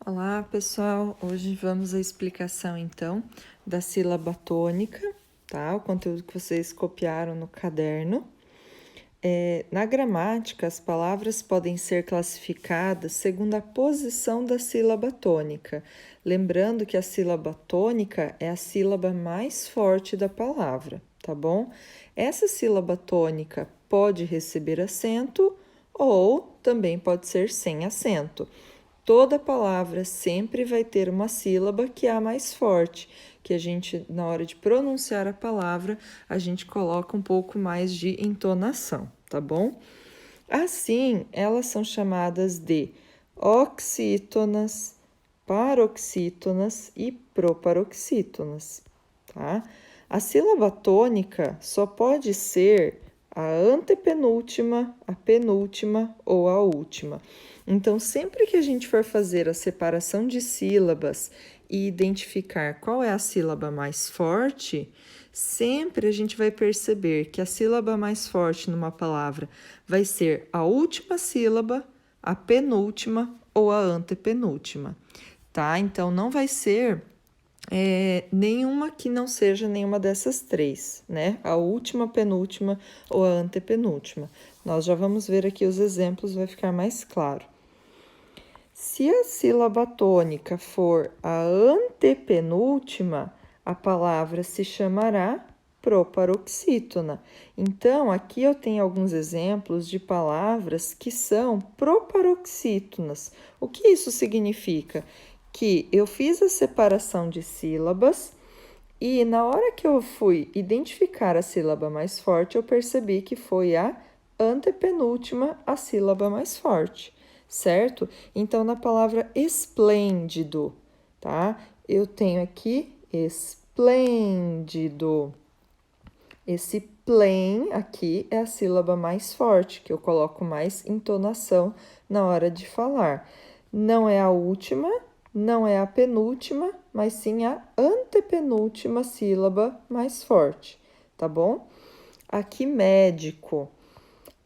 Olá, pessoal! Hoje vamos à explicação, então, da sílaba tônica, tá? O conteúdo que vocês copiaram no caderno. Na gramática, as palavras podem ser classificadas segundo a posição da sílaba tônica. Lembrando que a sílaba tônica é a sílaba mais forte da palavra, tá bom? Essa sílaba tônica pode receber acento ou também pode ser sem acento. Toda palavra sempre vai ter uma sílaba que é a mais forte, que a gente, na hora de pronunciar a palavra, a gente coloca um pouco mais de entonação, tá bom? Assim, elas são chamadas de oxítonas, paroxítonas e proparoxítonas, tá? A sílaba tônica só pode ser a antepenúltima, a penúltima ou a última. Então, sempre que a gente for fazer a separação de sílabas e identificar qual é a sílaba mais forte, sempre a gente vai perceber que a sílaba mais forte numa palavra vai ser a última sílaba, a penúltima ou a antepenúltima, tá? Então, não vai ser nenhuma que não seja nenhuma dessas três, né? A última, penúltima ou a antepenúltima. Nós já vamos ver aqui os exemplos, vai ficar mais claro. Se a sílaba tônica for a antepenúltima, a palavra se chamará proparoxítona. Então, aqui eu tenho alguns exemplos de palavras que são proparoxítonas. O que isso significa? Que eu fiz a separação de sílabas e na hora que eu fui identificar a sílaba mais forte, eu percebi que foi a antepenúltima a sílaba mais forte, certo? Então, na palavra esplêndido, tá? Eu tenho aqui esplêndido. Esse plen aqui é a sílaba mais forte, que eu coloco mais entonação na hora de falar. Não é a última, não é a penúltima, mas sim a antepenúltima sílaba mais forte, tá bom? Aqui, médico.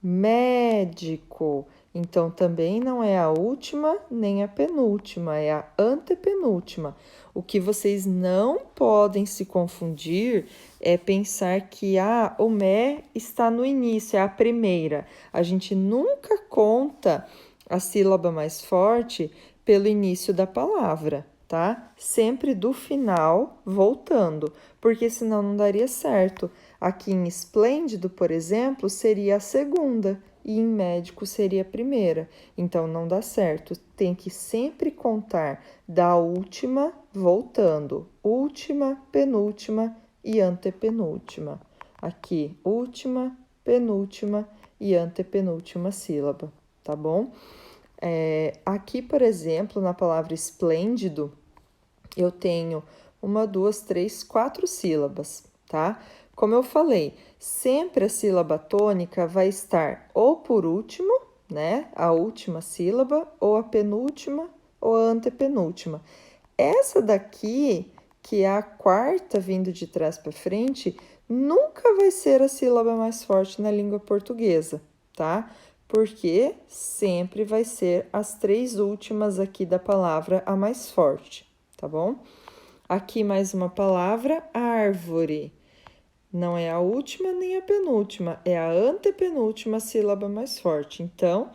Médico. Então, também não é a última nem a penúltima, é a antepenúltima. O que vocês não podem se confundir é pensar que o mé está no início, é a primeira. A gente nunca conta a sílaba mais forte pelo início da palavra, tá? Sempre do final voltando, porque senão não daria certo. Aqui em esplêndido, por exemplo, seria a segunda e em médico seria a primeira. Então não dá certo. Tem que sempre contar da última voltando. Última, penúltima e antepenúltima. Aqui, última, penúltima e antepenúltima sílaba, tá bom? Aqui, por exemplo, na palavra esplêndido, eu tenho 1, 2, 3, 4 sílabas, tá? Como eu falei, sempre a sílaba tônica vai estar ou por último, né? A última sílaba, ou a penúltima, ou a antepenúltima. Essa daqui, que é a quarta vindo de trás para frente, nunca vai ser a sílaba mais forte na língua portuguesa, tá? Porque sempre vai ser as três últimas aqui da palavra a mais forte, tá bom? Aqui mais uma palavra, árvore. Não é a última nem a penúltima, é a antepenúltima sílaba mais forte. Então,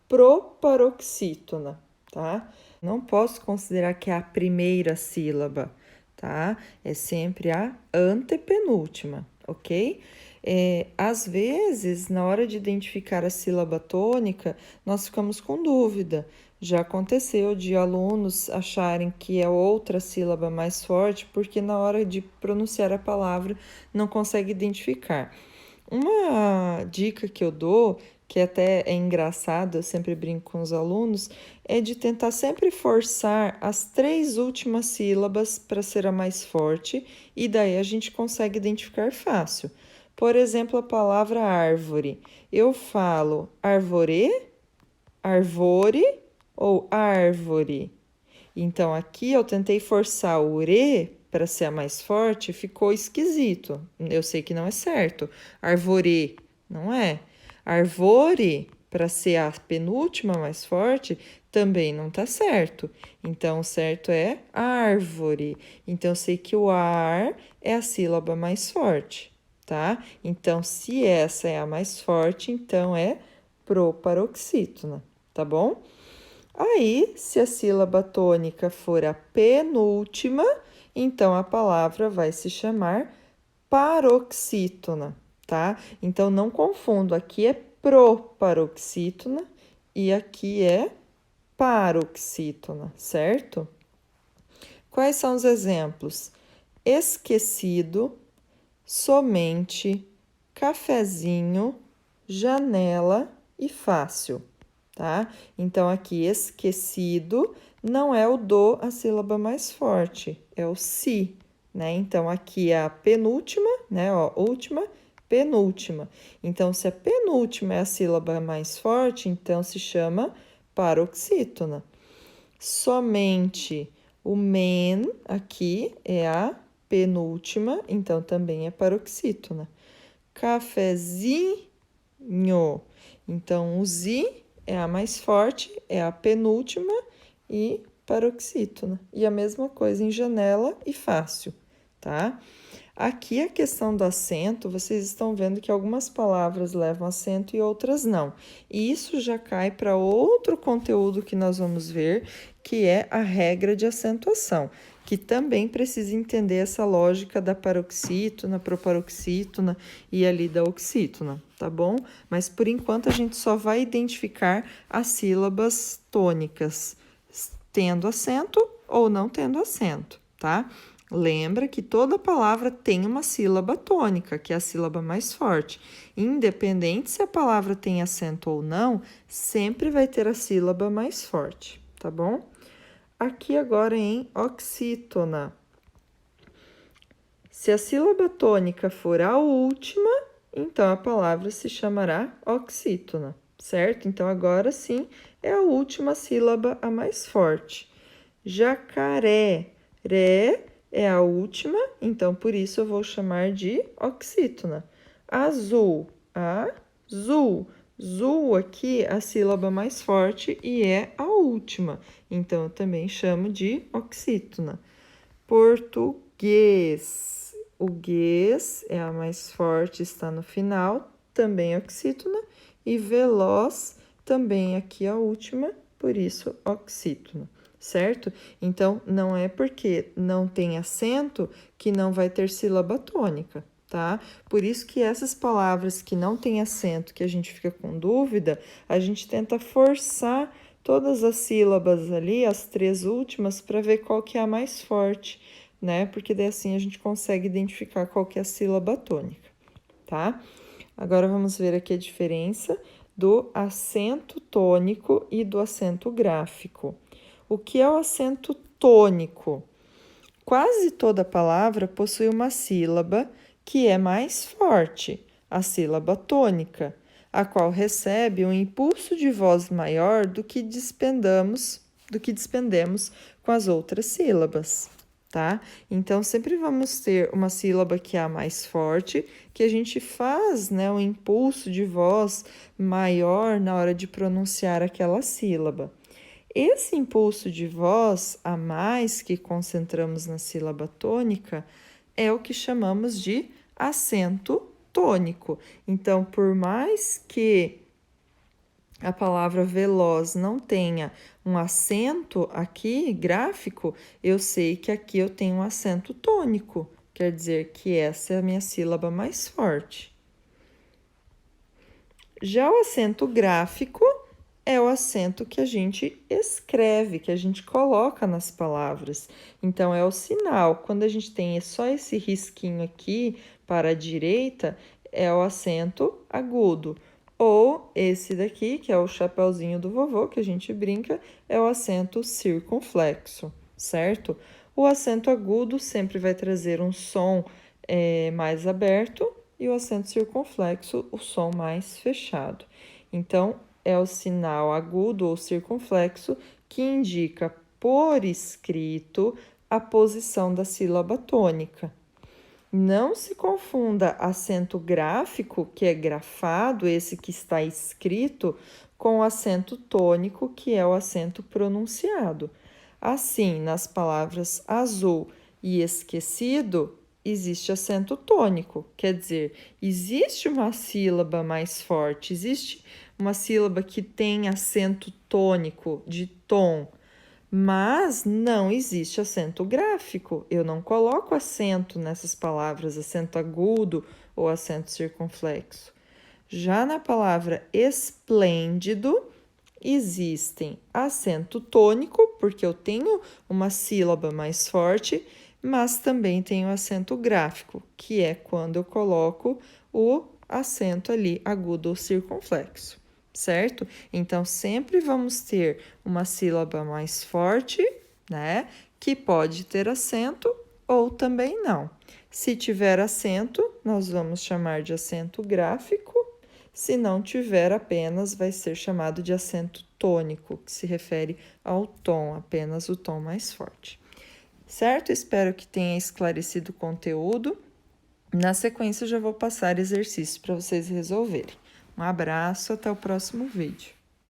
proparoxítona, tá? Não posso considerar que é a primeira sílaba, tá? É sempre a antepenúltima, ok? Às vezes, na hora de identificar a sílaba tônica, nós ficamos com dúvida. Já aconteceu de alunos acharem que é outra sílaba mais forte, porque na hora de pronunciar a palavra não consegue identificar. Uma dica que eu dou, que até é engraçado, eu sempre brinco com os alunos, é de tentar sempre forçar as três últimas sílabas para ser a mais forte, e daí a gente consegue identificar fácil. Por exemplo, a palavra árvore. Eu falo arvore, arvore ou árvore. Então, aqui eu tentei forçar o re para ser a mais forte, ficou esquisito. Eu sei que não é certo. Arvore, não é? Arvore, para ser a penúltima mais forte, Também não tá certo. Então, o certo é árvore. Então, eu sei que o ar é a sílaba mais forte, tá? Então, se essa é a mais forte, então é proparoxítona, tá bom? Aí, se a sílaba tônica for a penúltima, então a palavra vai se chamar paroxítona, tá? Então, não confundo, aqui é proparoxítona e aqui é paroxítona, certo? Quais são os exemplos? Esquecido, somente, cafezinho, janela e fácil, tá? Então, aqui, esquecido não é o do, a sílaba mais forte, é o si, né? Então, aqui é a penúltima, né? Ó, última, penúltima. Então, se a penúltima é a sílaba mais forte, então se chama paroxítona. Somente o men aqui é a penúltima, então também é paroxítona. Cafezinho, então o zi é a mais forte, é a penúltima e paroxítona. E a mesma coisa em janela e fácil, tá? Aqui a questão do acento, vocês estão vendo que algumas palavras levam acento e outras não. E isso já cai para outro conteúdo que nós vamos ver, que é a regra de acentuação, que também precisa entender essa lógica da paroxítona, proparoxítona e ali da oxítona, tá bom? Mas por enquanto a gente só vai identificar as sílabas tônicas, tendo acento ou não tendo acento, tá? Lembra que toda palavra tem uma sílaba tônica, que é a sílaba mais forte. Independente se a palavra tem acento ou não, sempre vai ter a sílaba mais forte, tá bom? Aqui agora em oxítona. Se a sílaba tônica for a última, então a palavra se chamará oxítona, certo? Então agora sim é a última sílaba a mais forte. Jacaré, ré é a última, então por isso eu vou chamar de oxítona. Azul, azul. Zul aqui é a sílaba mais forte e é a última, então eu também chamo de oxítona. Português, o guês é a mais forte, está no final, também oxítona. E veloz, também aqui a última, por isso oxítona, certo? Então, não é porque não tem acento que não vai ter sílaba tônica, tá? Por isso que essas palavras que não têm acento, que a gente fica com dúvida, a gente tenta forçar todas as sílabas ali, as três últimas, para ver qual que é a mais forte, né? Porque daí assim a gente consegue identificar qual que é a sílaba tônica, tá? Agora vamos ver aqui a diferença do acento tônico e do acento gráfico. O que é o acento tônico? Quase toda palavra possui uma sílaba que é mais forte, a sílaba tônica, a qual recebe um impulso de voz maior do que despendemos com as outras sílabas, tá? Então, sempre vamos ter uma sílaba que é a mais forte, que a gente faz, né, um impulso de voz maior na hora de pronunciar aquela sílaba. Esse impulso de voz a mais que concentramos na sílaba tônica é o que chamamos de acento tônico. Então, por mais que a palavra veloz não tenha um acento aqui gráfico, eu sei que aqui eu tenho um acento tônico, quer dizer que essa é a minha sílaba mais forte. Já o acento gráfico é o acento que a gente escreve, que a gente coloca nas palavras. Então, é o sinal. Quando a gente tem só esse risquinho aqui para a direita, é o acento agudo. Ou esse daqui, que é o chapeuzinho do vovô, que a gente brinca, é o acento circunflexo, certo? O acento agudo sempre vai trazer um som mais aberto e o acento circunflexo, o som mais fechado. Então, é o sinal agudo ou circunflexo que indica por escrito a posição da sílaba tônica. Não se confunda acento gráfico, que é grafado, esse que está escrito, com o acento tônico, que é o acento pronunciado. Assim, nas palavras azul e esquecido, existe acento tônico, quer dizer, existe uma sílaba mais forte, existe uma sílaba que tem acento tônico, de tom, mas não existe acento gráfico. Eu não coloco acento nessas palavras, acento agudo ou acento circunflexo. Já na palavra esplêndido, existem acento tônico, porque eu tenho uma sílaba mais forte, mas também tenho acento gráfico, que é quando eu coloco o acento ali agudo ou circunflexo, certo? Então, sempre vamos ter uma sílaba mais forte, né? Que pode ter acento ou também não. Se tiver acento, nós vamos chamar de acento gráfico. Se não tiver apenas, vai ser chamado de acento tônico, que se refere ao tom, apenas o tom mais forte. Certo? Espero que tenha esclarecido o conteúdo. Na sequência, eu já vou passar exercícios para vocês resolverem. Um abraço, até o próximo vídeo.